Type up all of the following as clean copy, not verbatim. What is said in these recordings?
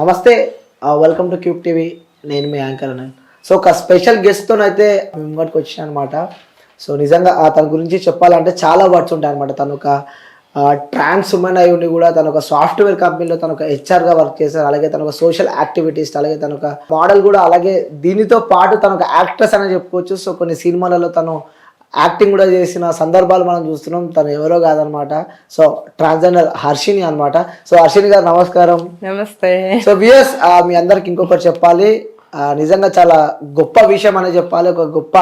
నమస్తే, welcome to cube TV. నేను మీ anchor అన్నాను. సో ఒక స్పెషల్ గెస్ట్తోనైతే ముంగటికి వచ్చాను అనమాట. సో నిజంగా తన గురించి చెప్పాలంటే చాలా వర్డ్స్ ఉంటాయి అనమాట. తను ఒక ట్రాన్స్ ఉమెన్ అయి ఉండి కూడా తను ఒక సాఫ్ట్వేర్ కంపెనీలో తను ఒక హెచ్ఆర్గా వర్క్ చేశారు. అలాగే తను ఒక సోషల్ యాక్టివిటీస్ట్, అలాగే తను ఒక మోడల్ కూడా. అలాగే దీనితో పాటు తను ఒక యాక్ట్రెస్ అని చెప్పుకోవచ్చు. సో కొన్ని సినిమాలలో తను యాక్టింగ్ కూడా చేసిన సందర్భాలు మనం చూస్తున్నాం. తను ఎవరో కాదనమాట. సో ట్రాన్స్జెండర్ హర్షిని అనమాట. సో హర్షిని గారు నమస్కారం. నమస్తే. సో వియర్స్, మీ అందరికి ఇంకొకటి చెప్పాలి. నిజంగా చాలా గొప్ప విషయం అనే చెప్పాలి, ఒక గొప్ప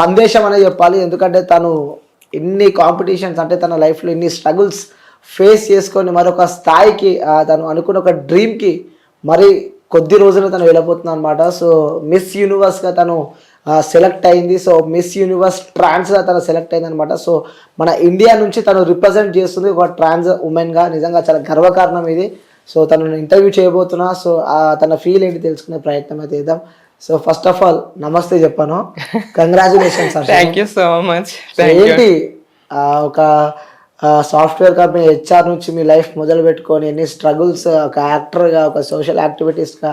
సందేశం అనే చెప్పాలి. ఎందుకంటే తను ఇన్ని కాంపిటీషన్స్, అంటే తన లైఫ్లో ఇన్ని స్ట్రగుల్స్ ఫేస్ చేసుకొని మరొక స్థాయికి, తను అనుకున్న ఒక డ్రీమ్కి మరి కొద్ది రోజులు తను వెళ్ళిపోతుంది అనమాట. సో మిస్ యూనివర్స్గా తను సెలెక్ట్ అయింది. సో మిస్ యూనివర్స్ ట్రాన్స్గా తను సెలెక్ట్ అయింది అనమాట. సో మన ఇండియా నుంచి తను రిప్రజెంట్ చేస్తుంది ఒక ట్రాన్స్ ఉమెన్గా. నిజంగా చాలా గర్వకారణం ఇది. సో తనను ఇంటర్వ్యూ చేయబోతున్నా. సో తన ఫీల్ ఏంటి తెలుసుకునే ప్రయత్నం అయితే చేద్దాం. సో ఫస్ట్ ఆఫ్ ఆల్ నమస్తే చెప్పాను. Congratulations. Thank you so much. ఏంటి ఒక సాఫ్ట్వేర్ కంపెనీ హెచ్ఆర్ నుంచి మీ లైఫ్ మొదలు పెట్టుకొని ఎన్ని స్ట్రగుల్స్, ఒక యాక్టర్గా, ఒక సోషల్ యాక్టివిటీస్గా,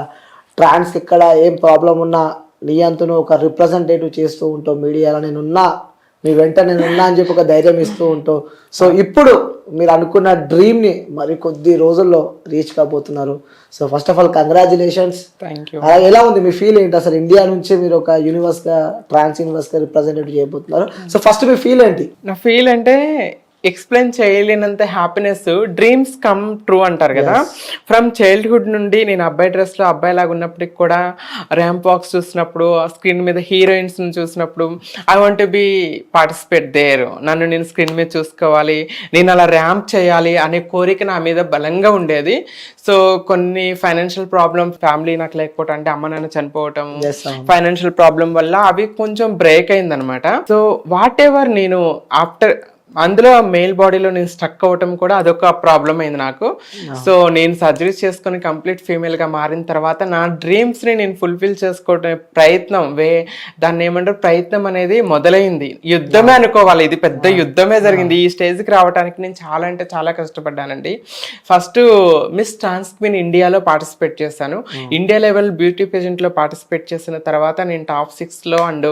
ట్రాన్స్ ఎక్కడ ఏం ప్రాబ్లం ఉన్నా నీ అంతను ఒక రిప్రజెంటేటివ్ చేస్తూ ఉంటావు మీడియాలో. నేనున్నా, మీ వెంట నేనున్నా అని చెప్పి ఒక ధైర్యం ఇస్తూ ఉంటావు. సో ఇప్పుడు మీరు అనుకున్న డ్రీమ్ని మరి కొద్ది రోజుల్లో రీచ్ కాబోతున్నారు. So first of all congratulations. Thank you. ఎలా ఉంది మీ ఫీల్ ఏంటి అసలు? ఇండియా నుంచి మీరు ఒక యూనివర్స్గా, ట్రాన్స్ యూనివర్స్గా రిప్రజెంటేటివ్ చేయబోతున్నారు. సో ఫస్ట్ మీ ఫీల్ ఏంటి? నా ఫీల్ అంటే ఎక్స్ప్లెయిన్ చేయలేనంత హ్యాపీనెస్. డ్రీమ్స్ కమ్ ట్రూ అంటారు కదా. ఫ్రమ్ చైల్డ్హుడ్ నుండి నేను అబ్బాయి డ్రెస్లో అబ్బాయి లాగా ఉన్నప్పటికి కూడా ర్యాంప్ వాక్స్ చూసినప్పుడు, స్క్రీన్ మీద హీరోయిన్స్ని చూసినప్పుడు I want to be participate there. నన్ను నేను స్క్రీన్ మీద చూసుకోవాలి, నేను అలా ర్యాంప్ చేయాలి అనే కోరిక నా మీద బలంగా ఉండేది. సో కొన్ని ఫైనాన్షియల్ ప్రాబ్లమ్, ఫ్యామిలీ నాకు లేకపోవటం, అంటే అమ్మ నాన్న చనిపోవటం, ఫైనాన్షియల్ ప్రాబ్లం వల్ల అవి కొంచెం బ్రేక్ అయిందనమాట. సో వాట్ ఎవర్ నేను ఆఫ్టర్ అందులో మేల్ బాడీలో నేను స్టక్ అవ్వటం కూడా అదొక ప్రాబ్లం అయింది నాకు. సో నేను సర్జరీస్ చేసుకొని కంప్లీట్ ఫీమేల్గా మారిన తర్వాత నా డ్రీమ్స్ని నేను ఫుల్ఫిల్ చేసుకోవడం ప్రయత్నం, దాన్ని ఏమంటారు, ప్రయత్నం అనేది మొదలైంది. యుద్ధమే అనుకోవాలి, ఇది పెద్ద యుద్ధమే జరిగింది. ఈ స్టేజ్కి రావడానికి నేను చాలా అంటే చాలా కష్టపడ్డానండి. ఫస్ట్ మిస్ ట్రాన్స్ క్వీన్ ఇండియాలో పార్టిసిపేట్ చేశాను. ఇండియా లెవెల్ బ్యూటీ పేజెంట్లో పార్టిసిపేట్ చేసిన తర్వాత నేను టాప్ 6లో అండ్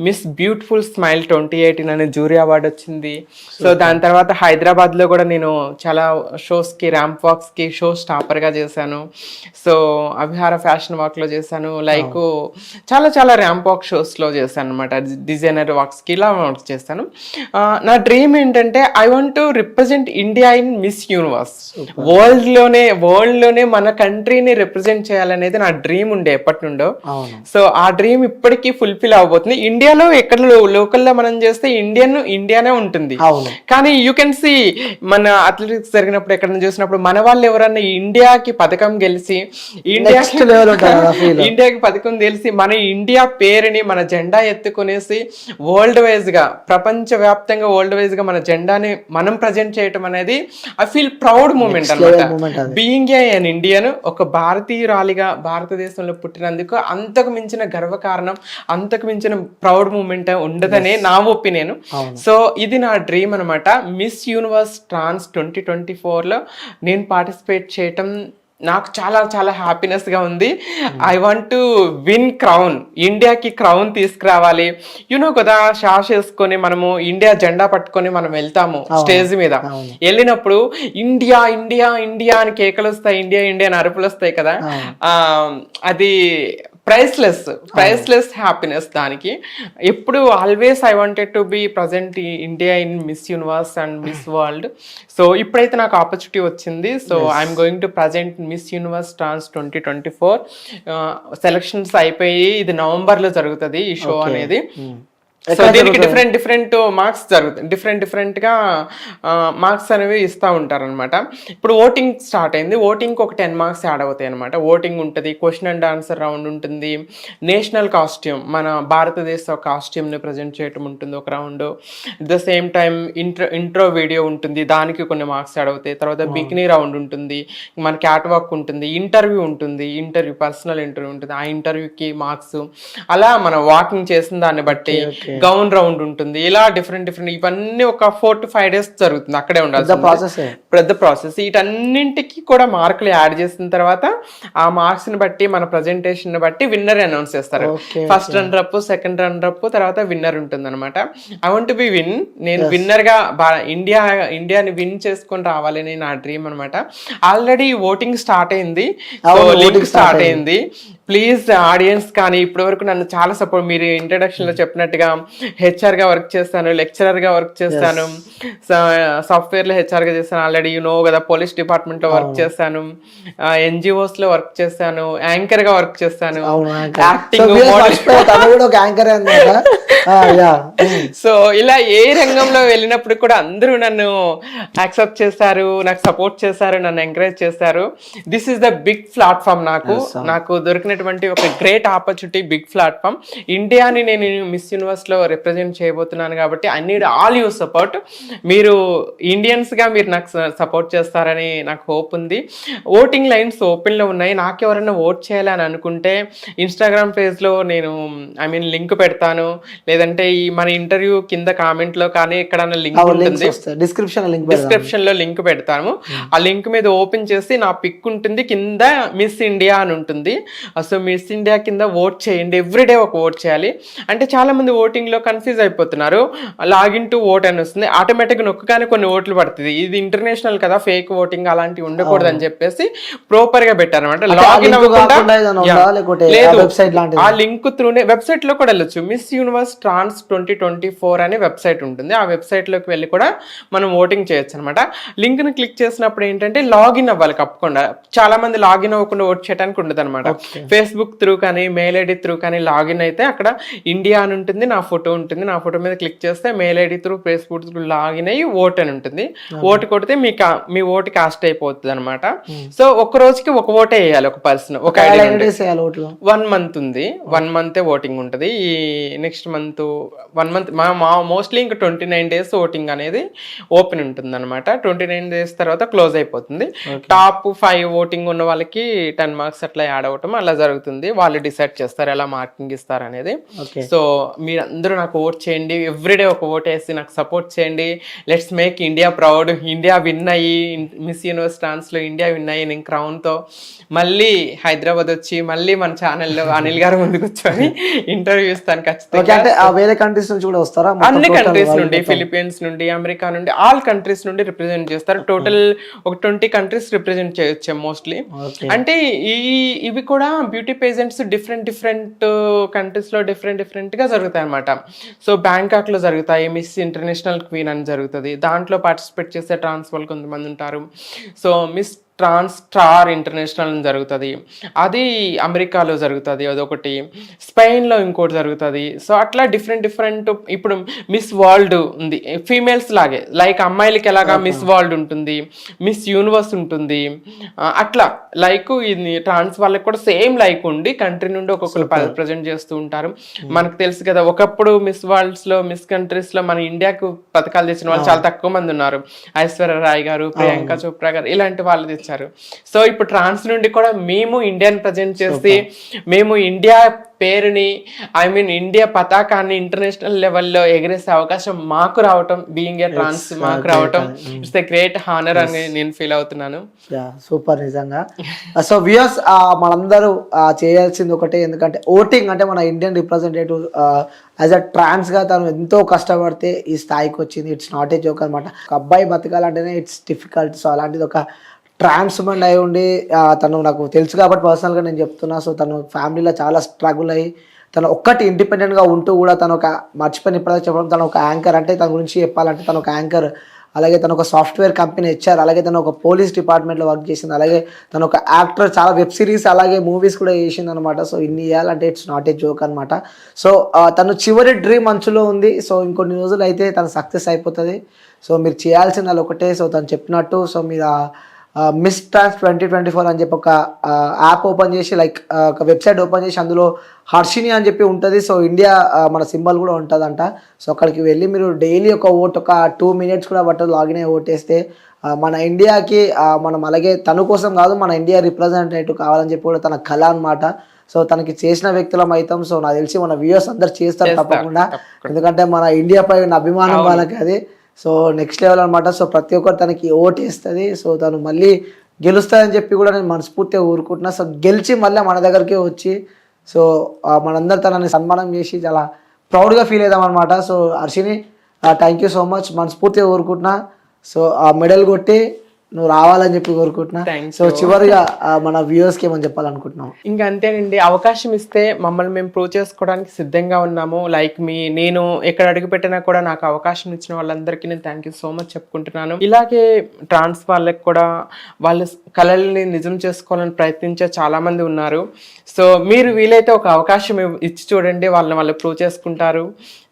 మిస్ బ్యూటిఫుల్ స్మైల్ 2018 అనే జ్యూరీ అవార్డు వచ్చింది. సో దాని తర్వాత హైదరాబాద్ లో కూడా నేను చాలా షోస్ కి, ర్యాంప్ వాక్స్ కి షో స్టాపర్ గా చేశాను. సో అభిహార ఫ్యాషన్ వాక్ లో చేశాను, లైక్ చాలా చాలా ర్యాంప్ వాక్ షోస్ లో చేశాను అనమాట. డిజైనర్ వాక్స్ కి ఇలా వర్క్ చేశాను. నా డ్రీమ్ ఏంటంటే I want to represent India in Miss universe. World లోనే మన కంట్రీని రిప్రజెంట్ చేయాలనేది నా డ్రీమ్ ఉండే ఎప్పటి నుండో. సో ఆ డ్రీమ్ ఇప్పటికీ ఫుల్ఫిల్ అవబోతుంది. ఇండియాలో ఎక్కడ లోకల్లో మనం చేస్తే ఇండియానే ఉంటుంది. కానీ యూ కెన్ సి మన అథ్లెటిక్స్ జరిగినప్పుడు ఎక్కడ చూసినప్పుడు మన వాళ్ళు ఎవరన్నా ఇండియాకి పథకం గెలిచి, ఇండియాకి పథకం తెలిసి మన ఇండియా పేరుని, మన జెండా ఎత్తుకునేసి వరల్డ్ వైజ్ గా, ప్రపంచ వ్యాప్తంగా వరల్డ్ వైజ్ గా మన జెండాని మనం ప్రజెంట్ చేయటం అనేది ఐ ఫీల్ ప్రౌడ్ మూమెంట్ అనమాట. బీయింగ్ ఎన్ ఇండియన్, ఒక భారతీయురాలిగా భారతదేశంలో పుట్టినందుకు అంతకు మించిన గర్వకారణం, అంతకు మించిన ప్రౌడ్ మూమెంట్ ఉండదనే నా ఒపీనియన్. సో ఇది నా డ్రీమ్ అనమాట. మిస్ యూనివర్స్ ట్రాన్స్ 2024లో నేను పార్టిసిపేట్ చేయటం నాకు చాలా చాలా హ్యాపీనెస్ గా ఉంది. I want to win crown, ఇండియాకి క్రౌన్ తీసుకురావాలి. యునో కదా, షాష్ వేసుకొని మనము ఇండియా జెండా పట్టుకొని మనం వెళ్తాము స్టేజ్ మీద. వెళ్ళినప్పుడు ఇండియా ఇండియా ఇండియా అని కేకలు వస్తాయి, ఇండియా ఇండియా అని అరుపులు వస్తాయి కదా. అది ప్రైస్లెస్ హ్యాపీనెస్. దానికి ఎప్పుడు always I wanted to be present India in Miss Universe and Miss World. So ఇప్పుడైతే నాకు ఆపర్చునిటీ వచ్చింది. So I'm going to present Miss universe trans 2024. Selections అయిపోయి ఇది నవంబర్లో జరుగుతుంది ఈ షో అనేది. సో దీనికి డిఫరెంట్ మార్క్స్ జరుగుతాయి, డిఫరెంట్ గా మార్క్స్ అనేవి ఇస్తూ ఉంటారనమాట. ఇప్పుడు ఓటింగ్ స్టార్ట్ అయింది. ఓటింగ్కి ఒక 10 మార్క్స్ యాడ్ అవుతాయి అనమాట. ఓటింగ్ ఉంటుంది, క్వశ్చన్ అండ్ ఆన్సర్ రౌండ్ ఉంటుంది, నేషనల్ కాస్ట్యూమ్, మన భారతదేశ కాస్ట్యూమ్ని ప్రజెంట్ చేయటం ఉంటుంది ఒక round. At the same time intro video ఉంటుంది, దానికి కొన్ని మార్క్స్ యాడ్ అవుతాయి. తర్వాత బికినీ రౌండ్ ఉంటుంది, మన క్యాట్ వాక్ ఉంటుంది, ఇంటర్వ్యూ ఉంటుంది, పర్సనల్ ఇంటర్వ్యూ ఉంటుంది, ఆ ఇంటర్వ్యూకి మార్క్స్. అలా మనం వాకింగ్ చేసిన దాన్ని బట్టి గౌన్ రౌండ్ ఉంటుంది, ఇలా డిఫరెంట్ ఇవన్నీ ఒక 4 to 5 days జరుగుతుంది, అక్కడే ఉండాలి. ప్రాసెస్ పెద్ద ప్రాసెస్. వీటన్నింటికి కూడా మార్కులు యాడ్ చేసిన తర్వాత ఆ మార్క్స్ ని బట్టి మన ప్రజెంటేషన్ బట్టి విన్నర్ అనౌన్స్ చేస్తారు. First runner up, second runner up, తర్వాత విన్నర్ ఉంటుంది అనమాట. ఐ వాంట్ బి విన్, నేను విన్నర్ గా ఇండియాని విన్ చేసుకొని రావాలని నా డ్రీమ్ అనమాట. ఆల్రెడీ ఓటింగ్ స్టార్ట్ అయింది, లింక్ స్టార్ట్ అయింది. ప్లీజ్ ఆడియన్స్ కానీ ఇప్పటి వరకు నన్ను చాలా సపోర్ట్, మీరు ఇంట్రడక్షన్ లో చెప్పినట్టుగా హెచ్ఆర్ గా వర్క్ చేస్తాను, లెక్చరర్ గా వర్క్ చేస్తాను, సాఫ్ట్వేర్ లో హెచ్ఆర్ గా చేస్తాను, ఆల్రెడీ కదా పోలీస్ డిపార్ట్మెంట్ లో వర్క్ చేస్తాను, ఎన్జిఓస్ లో వర్క్ చేస్తాను, యాంకర్ గా వర్క్ చేస్తాను, యాక్టింగ్. సో ఇలా ఏ రంగంలో వెళ్ళినప్పుడు కూడా అందరూ నన్ను యాక్సెప్ట్ చేస్తారు, నాకు సపోర్ట్ చేస్తారు, నన్ను ఎంకరేజ్ చేస్తారు. This is the big platform నాకు దొరికినటువంటి ఒక గ్రేట్ ఆపర్చునిటీ, బిగ్ ప్లాట్ఫామ్. ఇండియాని నేను మిస్ యూనివర్స్ లో రిప్రజెంట్ చేయబోతున్నాను కాబట్టి I need all your support. మీరు ఇండియన్స్ గా మీరు నాకు సపోర్ట్ చేస్తారని నాకు హోప్ ఉంది. ఓటింగ్ లైన్స్ ఓపెన్ లో ఉన్నాయి, నాకు ఎవరైనా ఓట్ చేయాలని అనుకుంటే ఇన్స్టాగ్రామ్ పేజ్ లో నేను లింక్ పెడతాను, లేదంటే ఈ మన ఇంటర్వ్యూ కింద కామెంట్ లో కానీ ఎక్కడైనా లింక్ ఉంటుంది, డిస్క్రిప్షన్ లో లింక్ పెడతాము. ఆ లింక్ మీద ఓపెన్ చేసి నా పిక్ ఉంటుంది, కింద మిస్ ఇండియా అని ఉంటుంది. సో మిస్ ఇండియా కింద ఓట్ చేయండి, ఎవ్రీడే ఒక ఓట్ చేయాలి. అంటే చాలా మంది ఓటింగ్ లో కన్ఫ్యూజ్ అయిపోతున్నారు, లాగిన్ టు ఓట్ అని వస్తుంది, ఆటోమేటిక్ నొక్కగానే కొన్ని ఓట్లు పడుతుంది. ఇది ఇంటర్నేషనల్ కదా, ఫేక్ ఓటింగ్ అలాంటివి ఉండకూడదు అని చెప్పేసి ప్రాపర్ గా పెట్టారనమాట. లాగిన్ అవ్వకుండా ఆ లింక్ త్రూనే వెబ్సైట్ లో కూడా వెళ్ళొచ్చు. మిస్ యూనివర్స్ ట్రాన్స్ 2024 అనే వెబ్సైట్ ఉంటుంది, ఆ వెబ్సైట్ లోకి వెళ్ళి కూడా మనం ఓటింగ్ చేయొచ్చు అనమాట. లింక్ ని క్లిక్ చేసినప్పుడు ఏంటంటే లాగిన్ అవ్వాలి తప్పకుండా. చాలా మంది లాగిన్ అవ్వకుండా ఓట్ చేయడానికి ఉండదు అనమాట. ఫేస్బుక్ త్రూ కానీ మెయిల్ ఐడి త్రూ కానీ లాగిన్ అయితే అక్కడ ఇండియా అని ఉంటుంది, నా ఫోటో ఉంటుంది, నా ఫోటో మీద క్లిక్ చేస్తే mail ID through Facebook through login అయ్యి ఓట్ అని ఉంటుంది. ఓటు కొడితే మీ ఓటు కాస్ట్ అయిపోతుంది అనమాట. సో ఒక రోజుకి ఒక ఓటే వేయాలి ఒక పర్సన్. ఒక 1 month ఉంది, 1 month ఓటింగ్ ఉంటుంది. ఈ నెక్స్ట్ మంత్ 1 month మోస్ట్లీ ఇంకా 29 days ఓటింగ్ అనేది ఓపెన్ ఉంటుంది అనమాట. 29 days తర్వాత క్లోజ్ అయిపోతుంది. టాప్ 5 ఓటింగ్ ఉన్న వాళ్ళకి 10 marks అట్లా యాడ్ అవ్వటం అలా జరుగుతుంది. వాళ్ళు డిసైడ్ చేస్తారు ఎలా మార్కింగ్ ఇస్తారు అనేది. సో మీరందరూ నాకు ఓట్ చేయండి, ఎవ్రీడే ఒక ఓట్ వేసి నాకు సపోర్ట్ చేయండి. Let's make India proud. India win అయ్యి మిస్ యూనివర్స్ ట్రాన్స్ లో ఇండియా విన్ అయ్యి నేను క్రౌన్ తో మళ్ళీ హైదరాబాద్ వచ్చి మళ్ళీ మన ఛానల్లో అనిల్ గారు ముందుకు వచ్చి ఇంటర్వ్యూ ఇస్తాను ఖచ్చితంగా. వేరే కంట్రీస్ నుంచి కూడా వస్తారా? అన్ని కంట్రీస్ నుండి, ఫిలిప్పీన్స్ నుండి, అమెరికా నుండి, ఆల్ కంట్రీస్ నుండి రిప్రజెంట్ చేస్తారు. టోటల్ ఒక 20 countries రిప్రజెంట్ చేయొచ్చు మోస్ట్లీ. అంటే ఇవి కూడా బ్యూటీ పేజెంట్స్ డిఫరెంట్ కంట్రీస్ లో డిఫరెంట్ గా జరుగుతాయి అనమాట. సో బ్యాంకాక్ లో జరుగుతాయి, మిస్ ఇంటర్నేషనల్ క్వీన్ అని జరుగుతుంది, దాంట్లో పార్టిసిపేట్ చేసే ట్రాన్స్ వాళ్ళు కొంతమంది ఉంటారు. సో మిస్ ట్రాన్స్ స్టార్ ఇంటర్నేషనల్ అని జరుగుతుంది, అది అమెరికాలో జరుగుతుంది, అదొకటి స్పెయిన్లో ఇంకోటి జరుగుతుంది. సో అట్లా డిఫరెంట్ ఇప్పుడు మిస్ వరల్డ్ ఉంది ఫీమేల్స్ లాగే, లైక్ అమ్మాయిలకి ఎలాగా మిస్ వరల్డ్ ఉంటుంది, మిస్ యూనివర్స్ ఉంటుంది, అట్లా లైక్ ఇది ట్రాన్స్ వాళ్ళకి కూడా సేమ్ లైక్ ఉండి కంట్రీ నుండి ఒక్కొక్కరు ప్రజెంట్ చేస్తూ ఉంటారు. మనకు తెలుసు కదా, ఒకప్పుడు మిస్ వరల్డ్స్ లో మిస్ కంట్రీస్ లో మన ఇండియాకు పథకాలు తెచ్చిన వాళ్ళు చాలా తక్కువ మంది ఉన్నారు. ఐశ్వర్య రాయ్ గారు, ప్రియాంక చోప్రా గారు, ఇలాంటి వాళ్ళు తెచ్చారు. సో ఇప్పుడు ట్రాన్స్ నుండి కూడా మేము ఇండియాని ప్రజెంట్ చేసి మేము ఇండియా పేరుని ఇండియా పతాకాన్ని ఇంటర్నేషనల్ లెవెల్లో ఎగిరేసే అవకాశం మాకు రావటం, బీయింగ్ ఏ ట్రాన్స్ మాకు రావటం ఇట్స్ ఎ గ్రేట్ హానర్ అని నేను ఫీల్ అవుతున్నాను. సూపర్ నిజంగా. సో వ్యూయర్స్ మనందరూ చేయాల్సింది ఒకటే, ఎందుకంటే ఓటింగ్ అంటే మన ఇండియన్ రిప్రజెంటేటివ్ యాజ్ అ ట్రాన్స్ గా తను ఎంతో కష్టపడితే ఈ స్థాయికి వచ్చింది. ఇట్స్ నాట్ ఏ జోక్ అనమాట. ఒక అబ్బాయి బతకాలంటేనే ఇట్స్ డిఫికల్ట్. సో అలాంటిది ఒక ట్రాన్స్ ఉమెన్ అయి ఉండి తను నాకు తెలుసు కాబట్టి పర్సనల్గా నేను చెప్తున్నా. సో తను ఫ్యామిలీలో చాలా స్ట్రగుల్ అయ్యి తను ఒక్కటి ఇండిపెండెంట్గా ఉంటూ కూడా తను ఒక మర్చిపోయిన ఇప్పటిదాకా చెప్పడం, తను ఒక యాంకర్, అంటే తన గురించి చెప్పాలంటే తను ఒక యాంకర్, అలాగే తను ఒక సాఫ్ట్వేర్ కంపెనీ హెచ్ఆర్, అలాగే తను ఒక పోలీస్ డిపార్ట్మెంట్లో వర్క్ చేసింది, అలాగే తను ఒక యాక్టర్, చాలా వెబ్ సిరీస్ అలాగే మూవీస్ కూడా చేసింది అనమాట. సో ఇన్ని చేయాలంటే ఇట్స్ నాట్ ఏ జోక్ అనమాట. సో తను చివరి డ్రీమ్ అంచులో ఉంది. సో ఇంకొన్ని రోజులు అయితే తను సక్సెస్ అయిపోతుంది. సో మీరు చేయాల్సింది అది ఒకటే. సో తను చెప్పినట్టు సో మీరు మిస్ ట్రాన్స్ 2024 అని చెప్పి ఒక యాప్ ఓపెన్ చేసి, లైక్ ఒక వెబ్సైట్ ఓపెన్ చేసి అందులో హర్షిని అని చెప్పి ఉంటుంది. సో ఇండియా మన సింబల్ కూడా ఉంటుందంట. సో అక్కడికి వెళ్ళి మీరు డైలీ ఒక ఓట్, ఒక 2 minutes కూడా బట్ లాగిన్ అయ్యి ఓటేస్తే మన ఇండియాకి మనం, అలాగే తన కోసం కాదు మన ఇండియా రిప్రజెంటేటివ్ కావాలని చెప్పి కూడా తన కళ అనమాట. సో తనకి చేసిన వ్యక్తులం అవుతాం. సో నాకు తెలిసి మన వ్యూయర్స్ అందరు చేస్తారు తప్పకుండా, ఎందుకంటే మన ఇండియాపై ఉన్న అభిమానం వాళ్ళకి అది. సో నెక్స్ట్ లెవెల్ అనమాట. సో ప్రతి ఒక్కరు తనకి ఓట్ వేస్తుంది. సో తను మళ్ళీ గెలుస్తుందని చెప్పి కూడా నేను మనస్ఫూర్తిగా ఊరుకుంటున్నా. సో గెలిచి మళ్ళీ మన దగ్గరికి వచ్చి సో మనందరూ తనని సన్మానం చేసి చాలా ప్రౌడ్గా ఫీల్ అవుదాం అనమాట. So Harshini thank you so much, మనస్ఫూర్తిగా కోరుకుంటున్నా. సో ఆ మెడల్ కొట్టి నువ్వు రావాలని చెప్పి కోరుకుంటున్నా. సో చివరిగా మన వ్యూవర్స్కి ఏమని చెప్పాలనుకుంటున్నావు? ఇంకా అంతేనండి, అవకాశం ఇస్తే మమ్మల్ని మేము ప్రూవ్ చేసుకోవడానికి సిద్ధంగా ఉన్నాము. లైక్ నేను ఎక్కడ అడుగు పెట్టినా కూడా నాకు అవకాశం ఇచ్చిన వాళ్ళందరికీ నేను థ్యాంక్ యూ సో మచ్ చెప్పుకుంటున్నాను. ఇలాగే ట్రాన్స్ వాళ్ళకి కూడా వాళ్ళ కళల్ని నిజం చేసుకోవాలని ప్రయత్నించే చాలా మంది ఉన్నారు. సో మీరు వీలైతే ఒక అవకాశం ఇచ్చి చూడండి, వాళ్ళు ప్రూవ్ చేసుకుంటారు.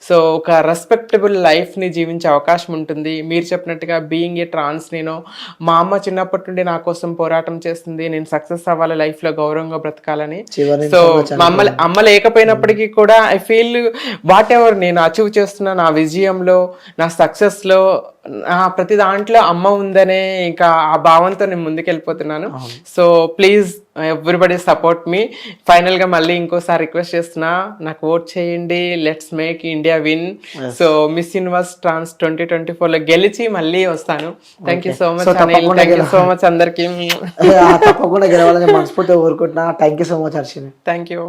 సో ఒక రెస్పెక్టబుల్ లైఫ్ని జీవించే అవకాశం ఉంటుంది. మీరు చెప్పినట్టుగా బీయింగ్ ఏ ట్రాన్స్, నేను మా అమ్మ చిన్నప్పటి నుండి నా కోసం పోరాటం చేస్తుంది, నేను సక్సెస్ అవ్వాలి లైఫ్లో, గౌరవంగా బ్రతకాలని. సో మా అమ్మ లేకపోయినప్పటికీ కూడా ఐ ఫీల్ వాట్ ఎవర్ నేను అచీవ్ చేస్తున్న నా విజయంలో, నా సక్సెస్లో, ప్రతి దాంట్లో అమ్మ ఉందనే ఇంకా ఆ భావంతో నేను ముందుకెళ్ళిపోతున్నాను. So please everybody support me. ఫైనల్గా మళ్ళీ ఇంకోసారి రిక్వెస్ట్ చేస్తున్నా, నాకు ఓట్ చేయండి. Let's make India win. So miss universe trans 2024లో గెలిచి మళ్ళీ వస్తాను. Thank you so much Anil, thank you so much అందరికి. తప్పకుండా గెలవాలని మనస్ఫూర్తిగా కోరుకుంటున్నా. Thank you so much Harshini. Thank you.